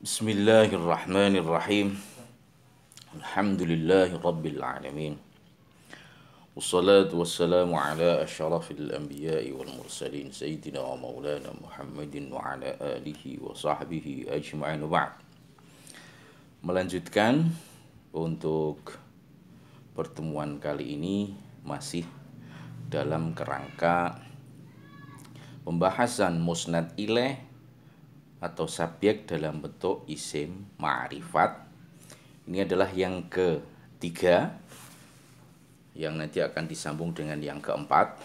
Bismillahirrahmanirrahim. Alhamdulillahi rabbil alamin. Wassalatu wassalamu ala asyrafil anbiya'i wal mursalin sayyidina wa maulana Muhammadin wa ala alihi wa sahbihi ajma'in ba'd. Melanjutkan untuk pertemuan kali ini masih dalam kerangka pembahasan musnad ilaih atau subjek dalam bentuk isim ma'rifat. Ini adalah yang ketiga, yang nanti akan disambung dengan yang keempat.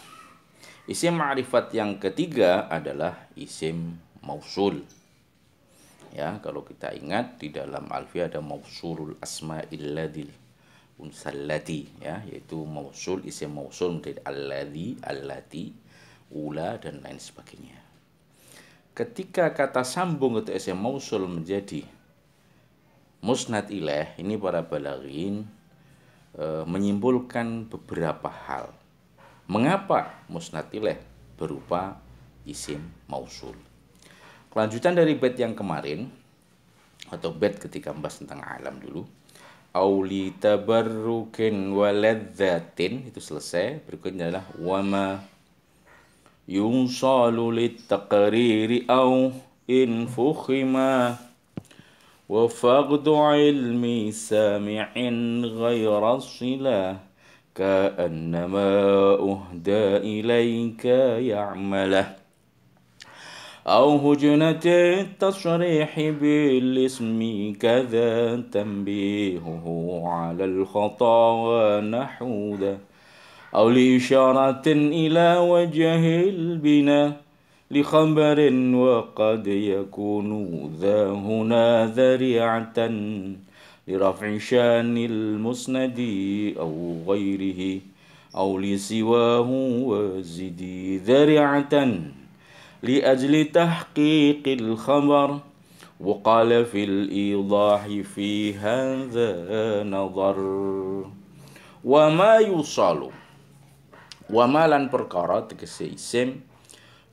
Isim ma'rifat yang ketiga adalah isim mausul. Ya, kalau kita ingat di dalam alfiah ada mausulul asma'il ladil unsallati, ya, yaitu mausul, isim mausul menjadi alladhi, allati, ula dan lain sebagainya. Ketika kata sambung atau isim mausul menjadi musnad ilaih, ini para balaghin menyimpulkan beberapa hal. Mengapa musnad ilaih berupa isim mausul? Kelanjutan dari bait yang kemarin, atau bait ketika membahas tentang alam dulu. Auli tabarrukin waladzatin, itu selesai. Berikutnya adalah wama yunsalu littaqriri au in fukhima wa faqdu ilmi sami'in ghayra sila ka'annama uhda ilayka ya'malah au hujnati tasrihi bil ismi kadha tanbihuhu ala al khata wa nahuda أو لإشارة إلى وجه البناء لخبر وقد يكون ذا هنا ذريعة لرفع شان المسند أو غيره أو لسواه وزدي ذريعة لأجل تحقيق الخبر وقال في الإيضاح في هذا نظر وما يوصل wama lan perkara tegese isim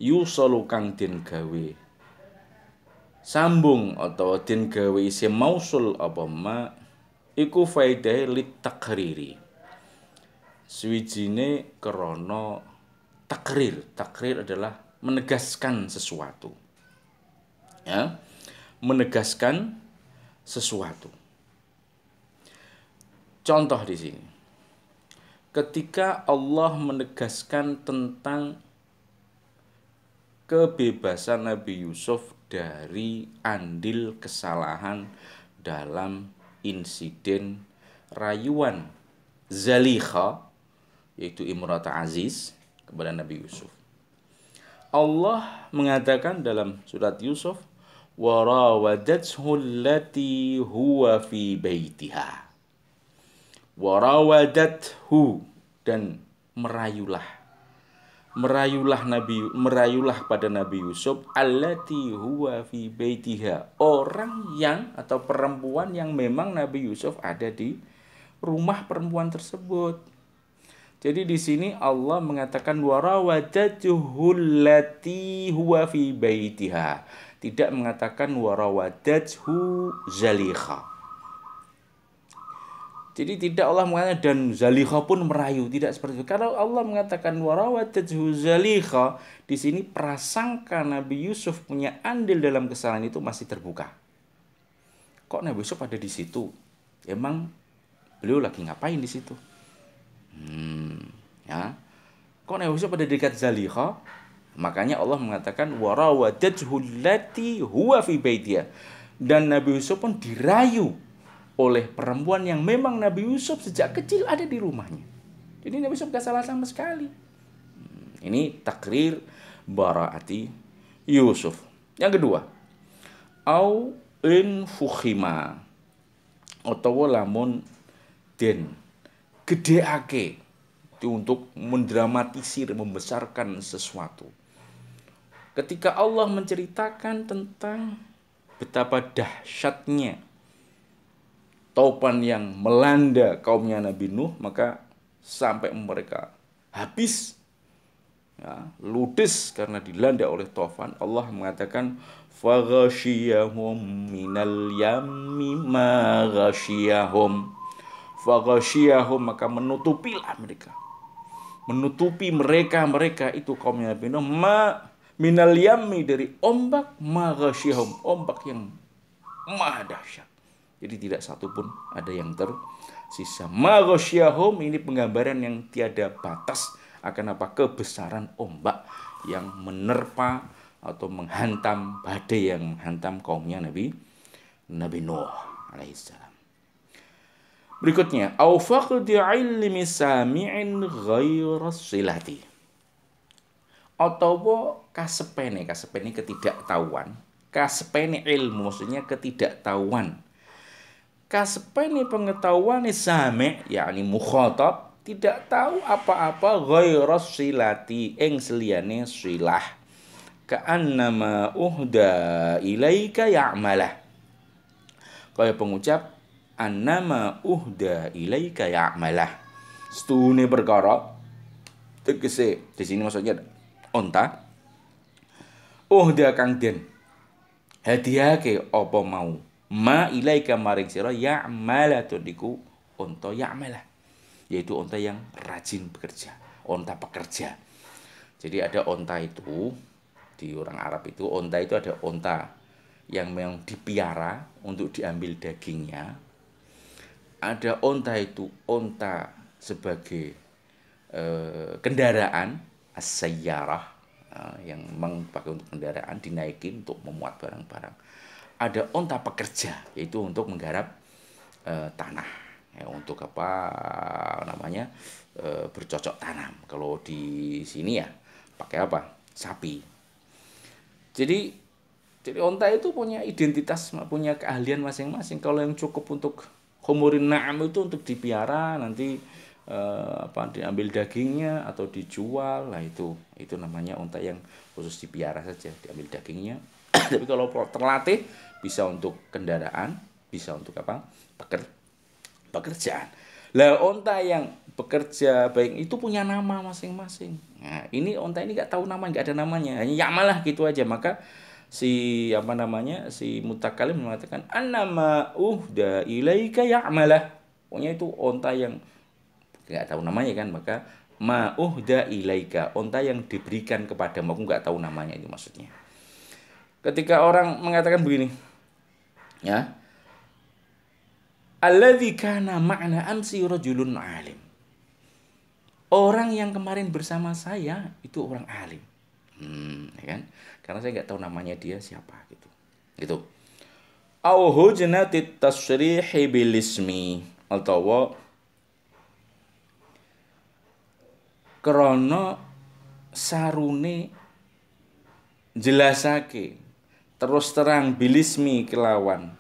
yusalu kang den gawe sambung atau den gawe isim mausul apa ma iku faedahe lit takriri, suwijine krana takrir. Takrir adalah menegaskan sesuatu, ya, menegaskan sesuatu. Contoh di sini, ketika Allah menegaskan tentang kebebasan Nabi Yusuf dari andil kesalahan dalam insiden rayuan Zalikha, yaitu Imrat Aziz, kepada Nabi Yusuf. Allah mengatakan dalam surat Yusuf, warawadathu allati huwa fi baitiha. Warawadathu, dan merayulah pada Nabi Yusuf allati huwa fi baitiha, orang yang atau perempuan yang memang Nabi Yusuf ada di rumah perempuan tersebut. Jadi di sini Allah mengatakan warawadathu allati huwa fi baitiha, tidak mengatakan warawadathu Zalikha. Jadi tidak Allah mengatakan dan Zalikha pun merayu, tidak seperti itu. Kalau Allah mengatakan warawadathu Zalikha, di sini prasangka Nabi Yusuf punya andil dalam kesalahan itu masih terbuka. Kok Nabi Yusuf ada di situ? Emang beliau lagi ngapain di situ? Ya. Kok Nabi Yusuf ada di dekat Zalikha? Makanya Allah mengatakan warawadathu allati huwa fi baitiha. Dan Nabi Yusuf pun dirayu oleh perempuan yang memang Nabi Yusuf sejak kecil ada di rumahnya. Jadi Nabi Yusuf gak salah sama sekali. Ini takrir baraati Yusuf. Yang kedua, au in fukhima, atau lamun den gedeake, itu untuk mendramatisir, membesarkan sesuatu. Ketika Allah menceritakan tentang betapa dahsyatnya taupan yang melanda kaumnya Nabi Nuh, maka sampai mereka habis, ya, ludes karena dilanda oleh taufan. Allah mengatakan faghashiyahum minal yammi ma ghashiyahum. Faghashiyahum, maka menutupilah mereka. Menutupi mereka itu kaum Nabi Nuh minal yammi, dari ombak, ma ghashiyahum, ombak yang maha dahsyat. Jadi tidak satu pun ada yang tersisa. Ma ghashiyahum ini penggambaran yang tiada batas akan apa, kebesaran ombak yang menerpa atau menghantam, badai yang menghantam kaumnya Nabi Nuh alaihissalam. Berikutnya, au faqdi ilmi sami'in ghairu silati. Atau kasepene ketidaktahuan, kasepene ilmu maksudnya ketidaktahuan. Kasepene pengetahuan sami', yakni mukhatab, tidak tahu apa-apa ghairu silati ing seliyane silah. Ka'annama uhda ilaika ya'malah. Kaya pengucap annama uhda ilaika ya'malah. Setune perkara, tegese di sini maksudnya onta. Uhda kang den hadiahake apa mau ma ilaika maring sira ya'malah diku onta ya'malah, yaitu onta yang rajin bekerja, onta pekerja. Jadi ada onta itu di orang Arab itu, onta itu ada onta yang memang dipiara untuk diambil dagingnya. Ada onta itu onta sebagai kendaraan as-sayyarah, yang memang pakai untuk kendaraan, dinaikin untuk memuat barang-barang. Ada onta pekerja, yaitu untuk menggarap tanah, ya, untuk apa namanya, bercocok tanam. Kalau di sini ya pakai apa, sapi. Jadi onta itu punya identitas, punya keahlian masing-masing. Kalau yang cukup untuk khumurin na'am itu untuk dipiara, nanti diambil dagingnya atau dijual, lah itu namanya onta yang khusus dipiara saja, diambil dagingnya. Tapi kalau terlatih bisa untuk kendaraan, bisa untuk apa, pekerjaan. Lah onta yang bekerja baik itu punya nama masing-masing. Nah, ini onta ini nggak tahu nama, nggak ada namanya, hanya ya'malah gitu aja. Maka si mutakalim mengatakan annama uhda ilaika ya'malah. Pokoknya itu onta yang nggak tahu namanya kan, maka ma uhda ilaika, onta yang diberikan kepadamu, aku nggak tahu namanya, itu maksudnya. Ketika orang mengatakan begini, ya, alladzi kana ma'na amsi rajulun alim, orang yang kemarin bersama saya itu orang alim, ya kan? Karena saya nggak tahu namanya dia siapa gitu. Au hujnatit tasrihi bil ismi, atau krana sarune jelasake terus terang bilismi kelawan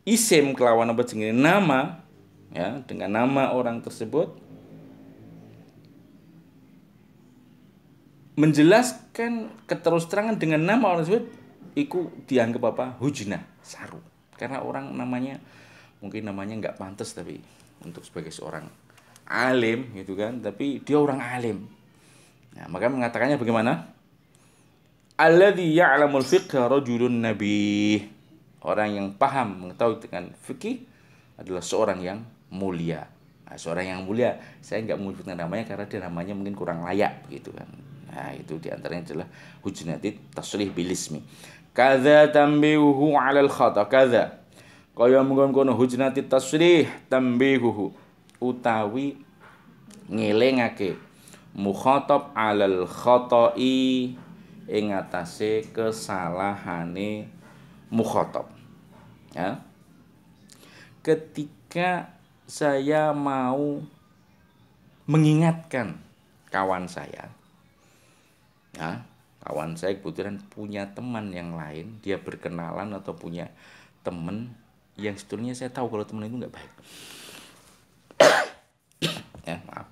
isim, kelawan apa jenenge nama, ya, dengan nama orang tersebut, menjelaskan keterus terangan dengan nama orang tersebut, iku dianggap apa, hujnah, saru. Karena orang namanya mungkin namanya nggak pantas, tapi untuk sebagai seorang alim gitu kan, tapi dia orang alim. Nah, maka mengatakannya bagaimana? Alladzi ya'lamul fiqha rajulun nabi. Orang yang paham, mengetahui dengan fikih adalah seorang yang mulia. Nah, seorang yang mulia, saya nggak menyebutkan namanya karena dia namanya mungkin kurang layak gitu kan. Nah, itu diantaranya adalah hujnatit tasrih bilismi. Kadza tambihuhu 'alal khata, kadza kaya mengkono hujnatit tasrih tambihuhu, utawi ngelingake mukhatab 'alal khata'i, ing atase kesalahane mukhatab, ya. Ketika saya mau mengingatkan kawan saya, ya, kawan saya kebetulan punya teman yang lain, dia berkenalan atau punya teman yang sebetulnya saya tahu kalau teman itu nggak baik, ya, maaf.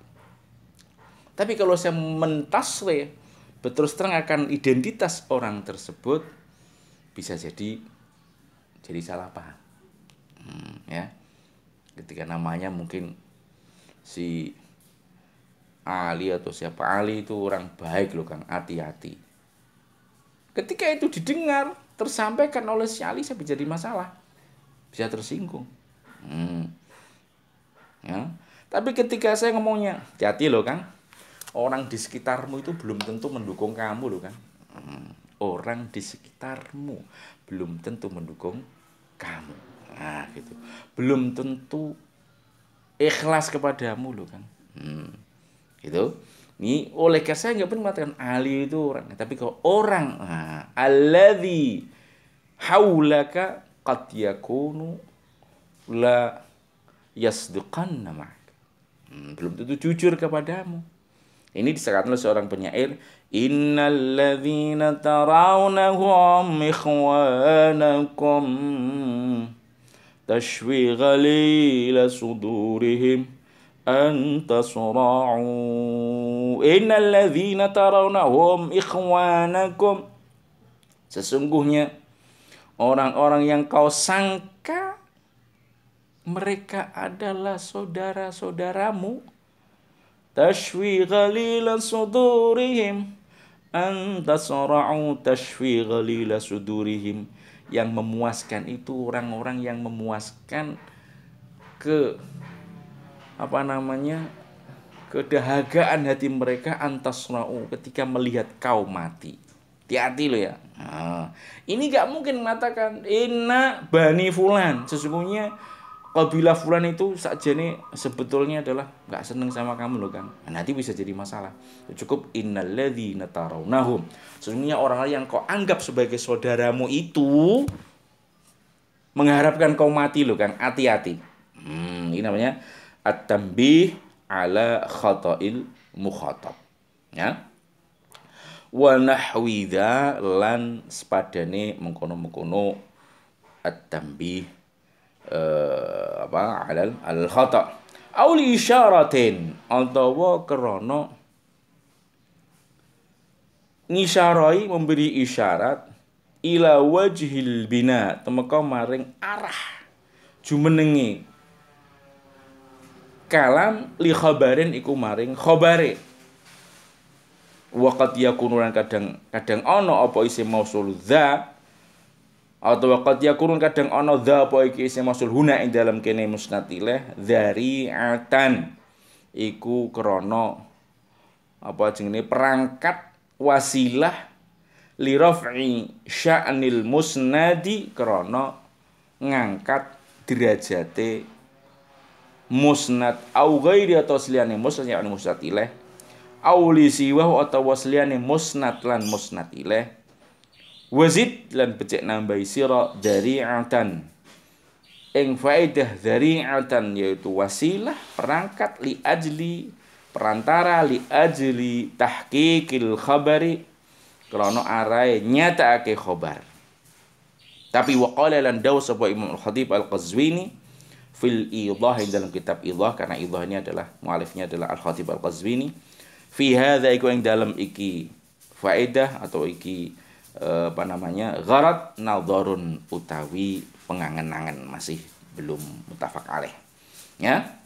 Tapi kalau saya mentasrih, berterus terang akan identitas orang tersebut, bisa jadi salah paham, ya. Ketika namanya mungkin si Ali atau siapa, Ali itu orang baik loh Kang, hati-hati. Ketika itu didengar, tersampaikan oleh si Ali, saya bisa jadi masalah, bisa tersinggung. Ya. Tapi ketika saya ngomongnya, hati-hati loh Kang, orang di sekitarmu itu belum tentu mendukung kamu loh Kang. Orang di sekitarmu belum tentu mendukung kamu. Nah gitu. Belum tentu ikhlas kepadamu loh Kang. Gitu. Ini oleh karena saya nggak pernah mengatakan Ali itu orang, tapi kalau orang alladzi haulaka qad yakunu la yasduqanna ma'ak. Belum tentu jujur kepadamu. Ini disebutkan oleh seorang penyair, innalladzina tarawnahum ikhwanakum tashwi ghalila sudurihim anta sura'u. Innalladzina tarawnahum ikhwanakum, sesungguhnya orang-orang yang kau sangka mereka adalah saudara-saudaramu, tashwi ghalila sudurihim anta sura'u. Tashwi ghalila sudurihim, yang memuaskan itu orang-orang yang memuaskan ke kedahagaan hati mereka, antasra'u, ketika melihat kau mati. Hati-hati loh ya. Ini gak mungkin mengatakan inna bani fulan, sesungguhnya kabilah fulan itu sakjane sebetulnya adalah gak seneng sama kamu loh Kang. Nanti bisa jadi masalah. Cukup innalladzina tarawnahum, sesungguhnya orang-orang yang kau anggap sebagai saudaramu itu mengharapkan kau mati loh Kang. Hati-hati. Ini namanya at-tanbih ala khata'il mukhatab. Ya. Wa nahwidha, lan sepadane mengkono-mengkono at-tanbih alal al-khata' aw li isyaratin, atawa krana ngisyarai, memberi isyarat, ila wajhil bina, temeka maring arah jumenenge kalam, li khabarin iku maring khabare. Waqad yakunu, kadang ana apa isim mausul dza, atau waqad yakunu kadang ana dza apa iki isim mausul huna ing dalam kene musnad ilaih, dzari'atan iku krana apa jenenge perangkat wasilah li raf'i sya'nil musnadi, krana ngangkat derajate musnad, au ghairi atau liyane musnad, yakni musnad ilaih, au li siwahu atau liyane musnad lan musnad ilaih, wazid lan becik nambahi sira dzari'atan ing faedah dzari'atan, yaitu wasilah perangkat, li ajli perantara, li ajli tahqiqil khabari, krana arahe nyatakake khabar. Tapi waqala lan dawu sapa Imam Al-Khatib Al-Qazwini fil idah, dalam kitab idah, karena idah ini adalah mualifnya adalah Al-Khatib Al-Qazwini, fi hadza iku ing dalam iki faedah atau iki gharad nadharun, utawi pengangen-angen, masih belum muttafaq alaih. Ya.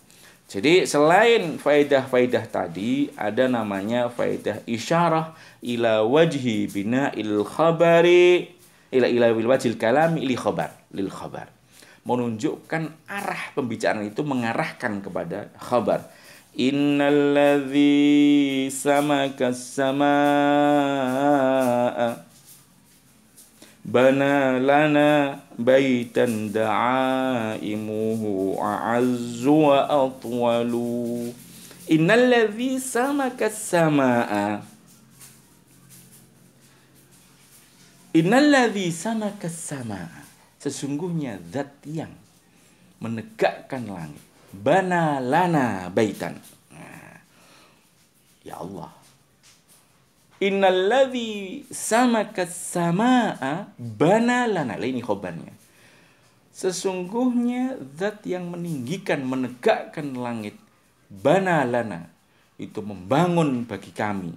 Jadi selain faedah-faedah tadi, ada namanya faedah isyarah ila wajhi bina'il khabari, ila wajhil kalami li khabar, lil khabar, menunjukkan arah pembicaraan itu mengarahkan kepada khabar. Innalladzi samakas samaa bana lana baitan da'aimuhu a'azzu wa atwalu. Innalladzi samakas samaa, innalladzi samakas samaa, sesungguhnya zat yang menegakkan langit, bana lana baitan. Ya Allah, innalladzi samakas samaa bana lana, ini khobarnya. Sesungguhnya zat yang meninggikan, menegakkan langit, bana lana, itu membangun bagi kami,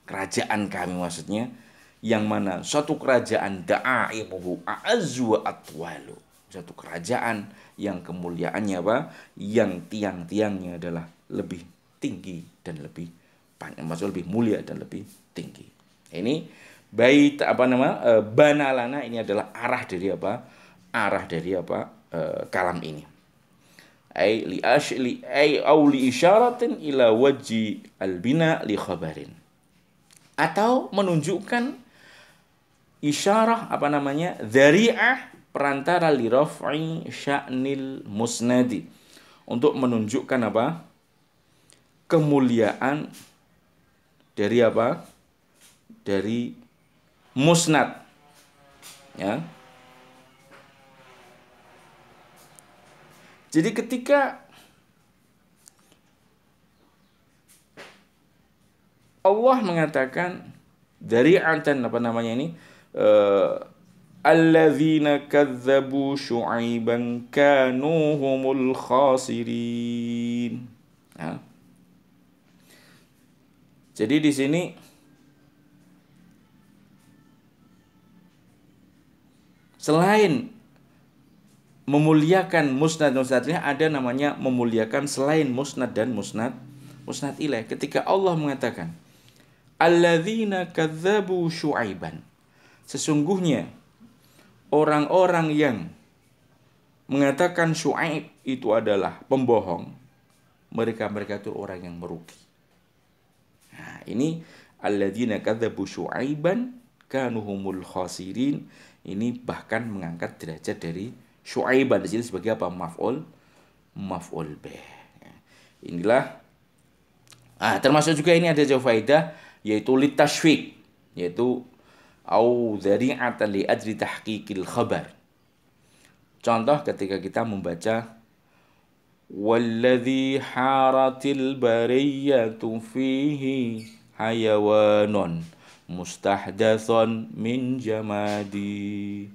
kerajaan kami maksudnya, yang mana suatu kerajaan da'imuhu a'azzu wa atwalu, suatu kerajaan yang kemuliaannya apa? Yang tiang-tiangnya adalah lebih tinggi dan lebih panjang, maksud lebih mulia dan lebih tinggi. Ini bait banalana, ini adalah arah dari apa? Arah dari apa? Kalam ini. Au li isyaratin ila wajhi al-bina li khabarin. Atau menunjukkan isyarah dzari'ah perantara li raf'i sya'nil musnadi, untuk menunjukkan apa? Kemuliaan dari apa? Dari musnad. Ya. Jadi ketika Allah mengatakan dari antan alladzina kadzdzabu syu'aiban kanu humul khasirin. Ya. Jadi di sini selain memuliakan musnad-musnadnya, ada namanya memuliakan selain musnad dan musnad ilaih. Ketika Allah mengatakan alladzina kadzdzabu syu'aiban, sesungguhnya orang-orang yang mengatakan Syuaib itu adalah pembohong, mereka itu orang yang merugi. Nah, ini alladzina kadzdzabu syu'aiban kanu humul khasirin, ini bahkan mengangkat derajat dari Syuaiban di sini sebagai apa? Maf'ul bih. Inilah termasuk juga ini ada jawab faedah, yaitu litashfiq, yaitu au dzari'atan li ajli tahqiqil khabar. Contoh ketika kita membaca walladzi haratil bariyatu fihi hayawanun mustahdatsun min jamadi.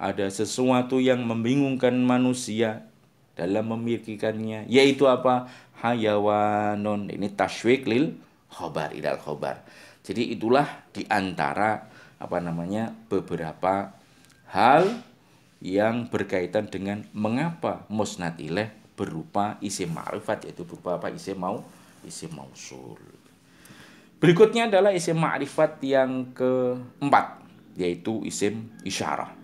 Ada sesuatu yang membingungkan manusia dalam memilikikannya, yaitu apa? Hayawanun. Ini tasywiq lil khabar, ilal khabar. Jadi itulah diantara beberapa hal yang berkaitan dengan mengapa musnad ilaih berupa isim ma'rifat, yaitu berupa apa? Isim mausul. Berikutnya adalah isim ma'rifat yang keempat, yaitu isim isyarah.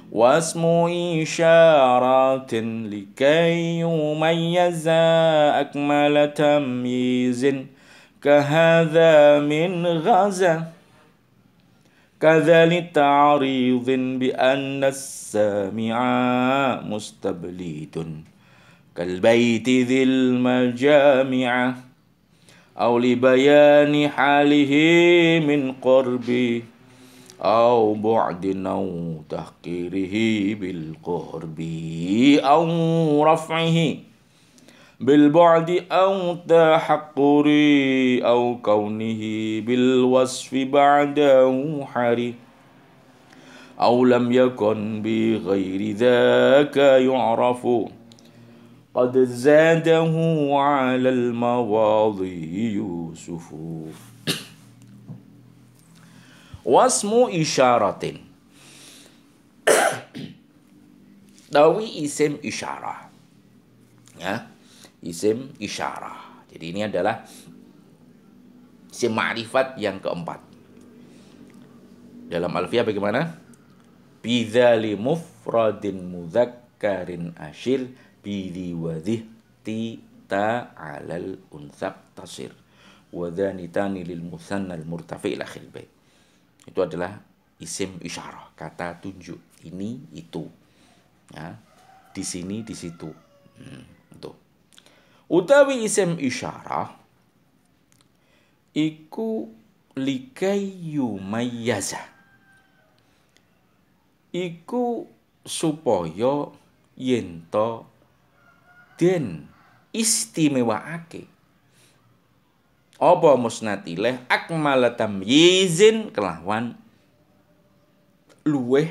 Wasmu isyaratin likai yumayyaza akmala tamyizin kahadha min ghaza kadzali ta'ridhin bi anna as-sami'a mustablidun kal baiti dzil majami'ah aw li bayani halihi min qurbi aw bu'din aw tahqirihi bil qurbi aw raf'ihi bil bu'di aw tahaqquri aw kaunihi bil wasfi ba'dahu hari aw lam yakun bi ghairi dzaka yu'rafu qad zadahu 'ala al mawadhi yusufu. Wasmu isyaratin, dawi isim isyarah. Ya, isim isyarah. Jadi ini adalah isim ma'rifat yang keempat. Dalam alfiyah bagaimana? Bidzali mufradin mudzakkarin asyir bidhi wadhih ta 'alal unsab tasir wa dhanitani lil musannal murtafi ila akhir bait. Itu adalah isim isyarah, kata tunjuk, ini itu. Ya, di sini di situ. Itu. Utawi isim isyarah iku likai yumayyaza, iku supaya yento den istimewaake apa musnad ilaih akmala tamyizin kelawan luweh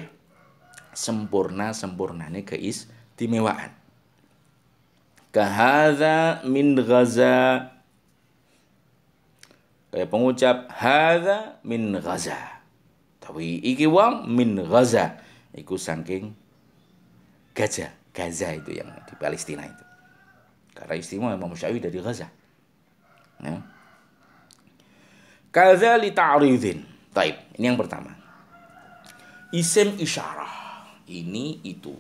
sempurnane keistimewaan. Kahadza min ghaza, kayak pengucap hadza min ghaza, tapi iki wong min ghaza iku saking Gaza itu yang di Palestina itu, karena istimewa Imam Syafi'i dari Gaza. Ya. Kadza li ta'ridin. Taib, ini yang pertama. Isim isyarah. Ini itu.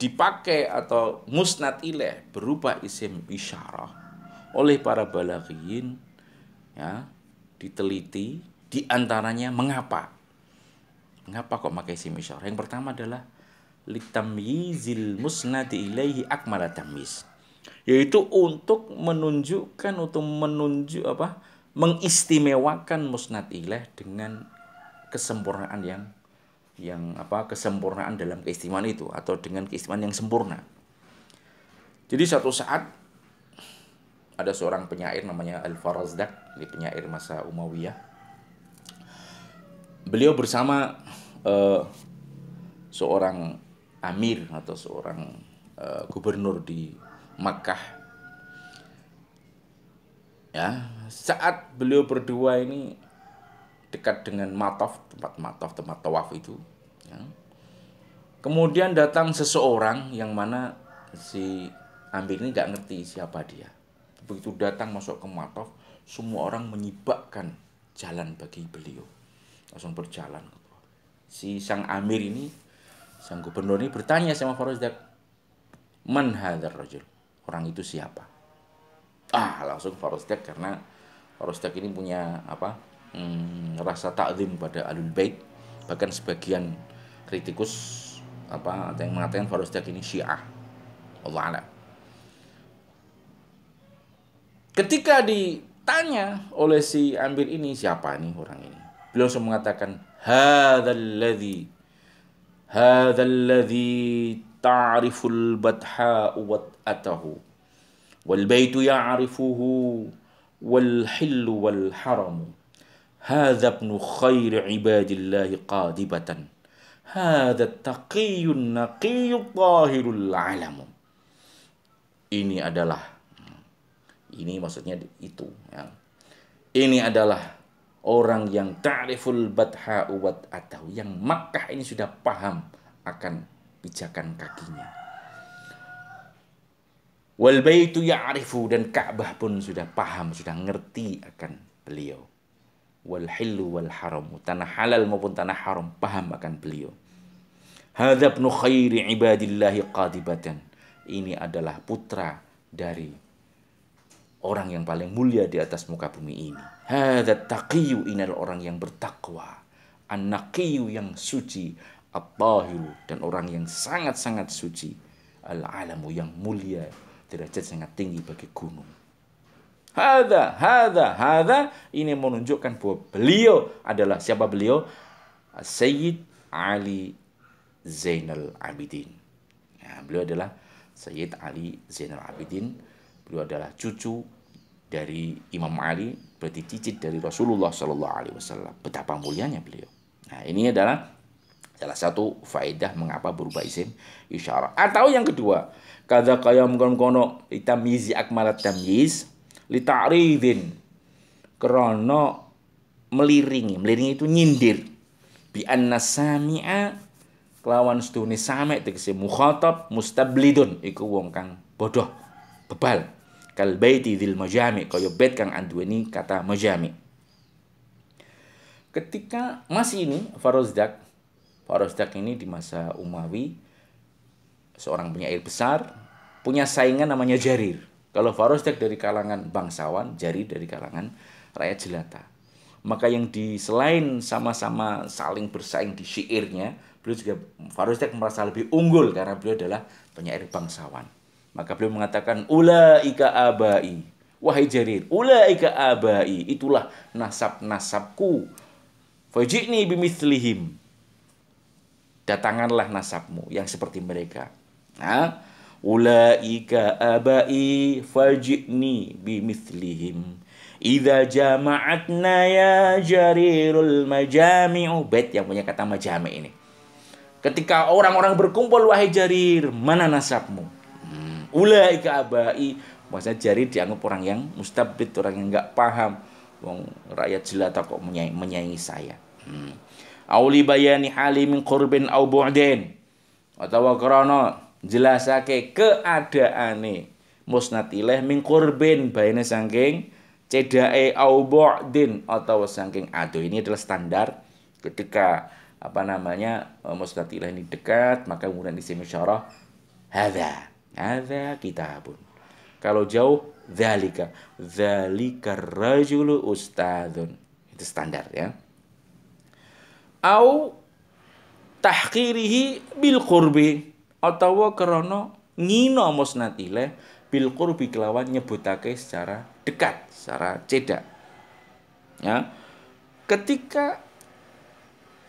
Dipakai atau musnad ilaih berupa isim isyarah oleh para balaghiyin, ya, diteliti di antaranya mengapa kok pakai isim isyarah. Yang pertama adalah litamyizil musnadi ilaihi akmala tamyiz, yaitu untuk menunjukkan mengistimewakan musnad ilaih dengan kesempurnaan kesempurnaan dalam keistimewaan itu, atau dengan keistimewaan yang sempurna. Jadi suatu saat ada seorang penyair namanya Al-Farazdak, ini penyair masa Umayyah. Beliau bersama seorang amir atau seorang gubernur di Makkah. Ya, saat beliau berdua ini dekat dengan tempat tawaf itu, ya. Kemudian datang seseorang yang mana si amir ini nggak ngerti siapa dia. Begitu datang masuk ke mataf, semua orang menyibakkan jalan bagi beliau, langsung berjalan. Si sang amir ini, sang gubernur ini bertanya sama Farazdak, man hadzal rajul, orang itu siapa? Langsung Farazdak, karena Farazdak ini punya rasa takzim pada Ahlul Bait. Bahkan sebagian kritikus ada yang mengatakan Farazdak ini Syiah. Allah a'lam. Ketika ditanya oleh si amir ini, siapa ini orang ini? Beliau langsung mengatakan, hadzalladzi ta'riful badha wa atahu wal baitu ya'rifuhu wal hillu wal haramu. Hadza ibnu khair ibadillahi qadibatan. Hadza taqiyun naqiyut tahirul alamu. Ini maksudnya itu, ya. Ini adalah orang yang ta'riful badha wa atahu, yang Makkah ini sudah paham akan pijakan kakinya. Wal baitu ya'rifu, dan Ka'bah pun sudah paham, sudah ngerti akan beliau. Wal hillu wal haram, tanah halal maupun tanah haram paham akan beliau. Hadza ibnu khairi ibadillahi qadibatan. Ini adalah putra dari orang yang paling mulia di atas muka bumi ini. Hadza taqiyyu, ini adalah orang yang bertakwa. An-naqiyyu, yang suci. At-tahiru, dan orang yang sangat-sangat suci. Al-alamu, yang mulia, derajat sangat tinggi bagi gunung. Hadza ini menunjukkan bahwa beliau adalah siapa beliau? Sayyid Ali Zainal Abidin. Ya, beliau adalah Sayyid Ali Zainal Abidin. Beliau adalah cucu dari Imam Ali, berarti cicit dari Rasulullah Sallallahu Alaihi Wasallam. Betapa mulianya beliau. Nah, ini adalah salah satu faedah mengapa berubah isim isyarah. Atau yang kedua, kadza qayam kono tamyizi akmalat tamyiz li ta'ridin, krana meliringi itu nyindir, bi anna sami'a, kelawan sedune sami' tegese mukhatab mustablidun, iku wong kang bodoh bebal, kal baiti dzil majami', kaya bait kang anduweni kata majami'. Ketika masih ini Farazdak ini di masa Umawi, seorang penyair besar, punya saingan namanya Jarir. Kalau Farazdak dari kalangan bangsawan, Jarir dari kalangan rakyat jelata. Maka yang selain sama-sama saling bersaing di syairnya, beliau juga, Farazdak merasa lebih unggul karena beliau adalah penyair bangsawan. Maka beliau mengatakan, ulaika abai, wahai Jarir, ulaika abai, itulah nasab-nasabku. Fajini bimithlihim, datanganlah nasabmu yang seperti mereka. Ulaika abai fajini bimithlihim idza jama'atna ya jarirul majami'u. Bait yang punya kata majami' ini. Ketika orang-orang berkumpul, wahai Jarir, mana nasabmu? Ulaika abai, maksudnya Jarir dianggap orang yang mustabid, orang yang enggak paham. Wong rakyat jelata kok menyaingi saya. Auli bayani hali min qurbin au bu'din, atau karena jelasake keadaane musnad ilaih min qurbin baine saking cedake au bu'din atau saking aduh. Ini adalah standar ketika musnad ilaih ini dekat, maka kemudian isim isyarah hadza kitabun. Kalau jauh dzalika rajulu ustadzun. Itu standar ya. Au tahqirihi bil qurbi, atau krana ngina musnad ilaih bil qurbi kelawan nyebutake secara dekat, secara cedak. Ya. Ketika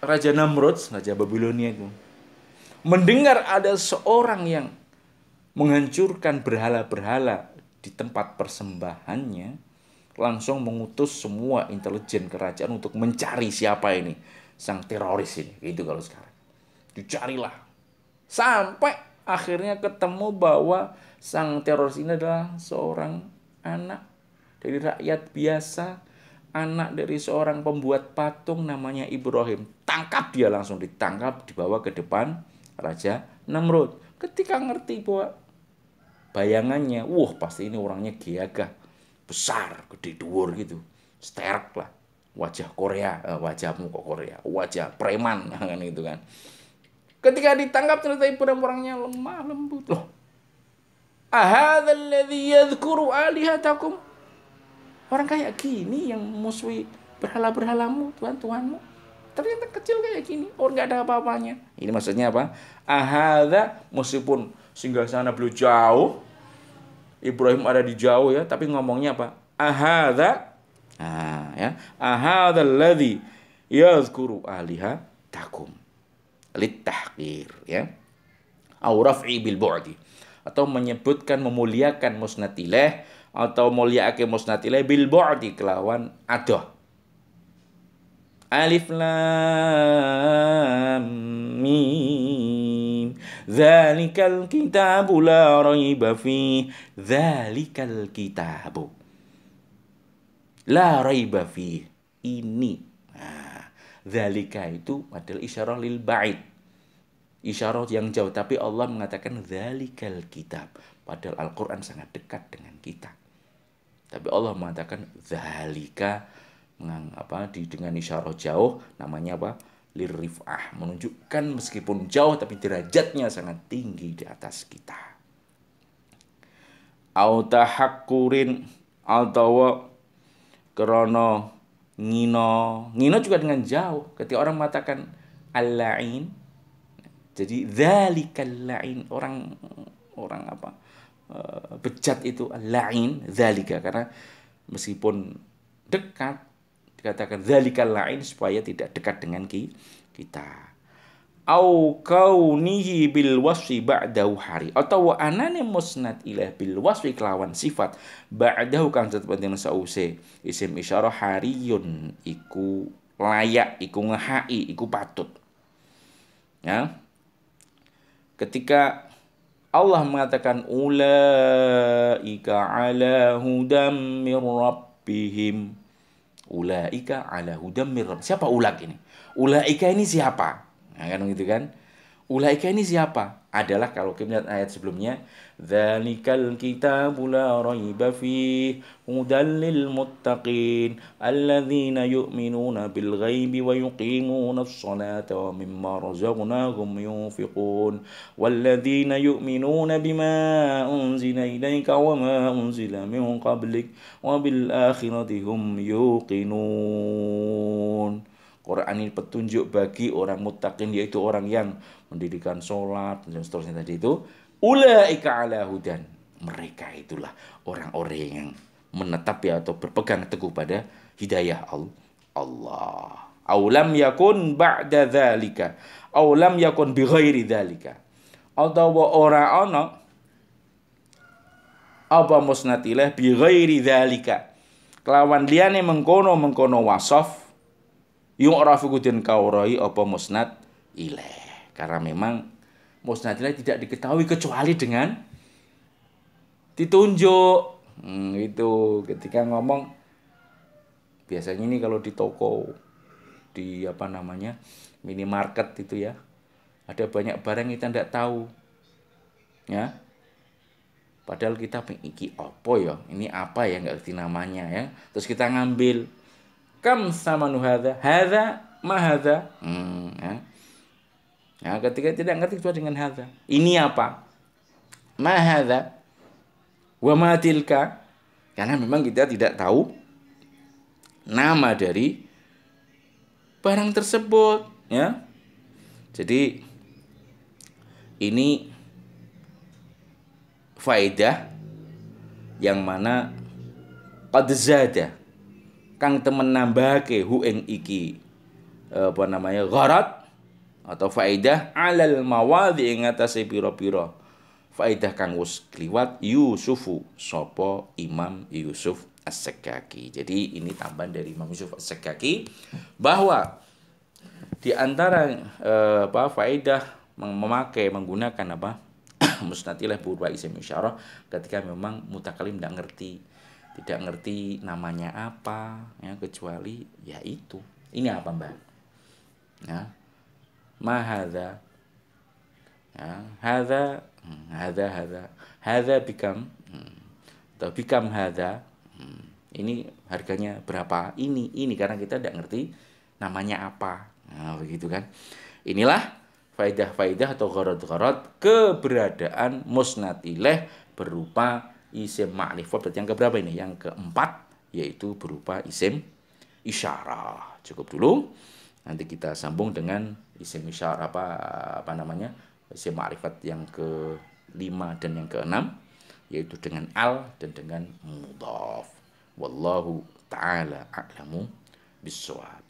Raja Namrud, Raja Babilonia itu mendengar ada seorang yang menghancurkan berhala-berhala di tempat persembahannya, langsung mengutus semua intelijen kerajaan untuk mencari siapa ini sang teroris ini. Gitu kalau sekarang. Dicarilah. Sampai akhirnya ketemu bahwa sang teroris ini adalah seorang anak dari rakyat biasa, anak dari seorang pembuat patung namanya Ibrahim. Tangkap dia, langsung ditangkap, dibawa ke depan Raja Namrud. Ketika ngerti bahwa bayangannya, wah pasti ini orangnya gagah, besar, gede dhuwur gitu, sterek lah, wajah Korea, wajahmu kok Korea, wajah preman kan gitu kan. Ketika ditangkap ternyata orangnya lemah lembut. Loh, ahadzal ladzi yadhkuru alihatakum? Orang kayak gini yang musuhi berhala-berhalamu, Tuhan-Tuhanmu. Ternyata kecil kayak gini, orang nggak ada apa-apanya. Ini maksudnya apa? Ahadza, meskipun singgasana beliau jauh, Ibrahim ada di jauh ya, tapi ngomongnya apa? Ahadza, ya, ahadzal ladzi yadhkuru alihatakum litahqir, ya. Au raf'i bil bu'di, atau menyebutkan memuliakan musnad ilaih atau muliaake musnad ilaih bil bu'di kelawan adoh. Alif lam mim dzalikal kitabu la raiba fi dzalikal kitabu la raiba fi. Ini dzalika itu adalah isyarah lil ba'id, isyarah yang jauh, tapi Allah mengatakan dzalikal kitab, padahal Al-Qur'an sangat dekat dengan kita. Tapi Allah mengatakan dzalika dengan isyarah jauh, namanya apa? Lirrif'ah, menunjukkan meskipun jauh tapi derajatnya sangat tinggi di atas kita. Au tahakkurin, atau krana ngino juga dengan jauh. Ketika orang mengatakan al-la'in, jadi dzalikal la'in, orang bejat itu al-la'in dzalika, karena meskipun dekat dikatakan dzalikal la'in supaya tidak dekat dengan kita. Au kaunihi bil wasfi ba'dahu hari, atau anane musnad ilaih bil wasfi kelawan sifat ba'dahu kang tetep sause isim isyarah hariyun, iku layak, iku ngehai, iku patut. Ya. Ketika Allah mengatakan ulaika ala hudam mir rabbihim, ulaika ala hudam mir rabbihim. Siapa ulak ini? Ulaika ini siapa? Nah, kan gitu kan? Ulaika ini siapa? Adalah kalau kita lihat ayat sebelumnya, dzalikal kitabu la raiba fihi hudal lil muttaqin alladzina yu'minuna bil ghaibi wa yuqimuna as-salata wa mimma razaqnahum yunfiqun walladzina yu'minuna bima unzila ilaika wa ma unzila min qablik wa bil akhirati hum yuqinun. Quran ini petunjuk bagi orang muttaqin, yaitu orang yang mendirikan sholat dan seterusnya tadi itu. Ulaika ala hudan, mereka itulah orang-orang yang menetap atau berpegang teguh pada hidayah Allah. Aulam yakun ba'da dzalika, aulam yakun bi ghairi dzalika, atau ora ana apa musnad ilaih bi ghairi dzalika kelawan liyane mengkono wasaf yu'rafu kudin kaurai apa musnad ilaih, karena memang musnad ilaih tidak diketahui kecuali dengan ditunjuk. Itu ketika ngomong biasanya ini kalau di toko, di minimarket itu ya, ada banyak barang kita tidak tahu ya, Padahal kita iki opo ya, ini apa ya, nggak ngerti namanya ya. Terus kita ngambil kam samanu hadza ma hadza. Ya. Nah, ketika tidak ngerti cuma dengan hadza. Ini apa? Ma hadza wa ma tilka. Karena memang kita tidak tahu nama dari barang tersebut, ya. Jadi ini faedah yang mana qad zada kang temen nambahake hu ing iki apa namanya gharat atau faedah alal mawadhi ing atase pira-pira faedah kang wis kliwat Yusufu sapa Imam Yusuf As-Sakaki. Jadi ini tambahan dari Imam Yusuf As-Sakaki bahwa di antara faedah menggunakan musnad ilaih berupa isim isyarah ketika memang mutakalim tidak ngerti namanya apa ya, kecuali ya itu. Ini apa Mbak? Ya. Ma hadza. Ya, hadza bikam. Atau bikam hadza. Ini harganya berapa? Ini karena kita tidak ngerti namanya apa. Nah, begitu kan. Inilah faidah-faidah atau gharad-gharad keberadaan musnad ilaih berupa isim ma'rifat. Berarti yang keberapa ini? Yang keempat, yaitu berupa isim isyarah. Cukup dulu. Nanti kita sambung dengan isim isyarah isim ma'rifat yang ke-5 dan yang ke-6, yaitu dengan al dan dengan mudhaf. Wallahu ta'ala a'lamu bissawab.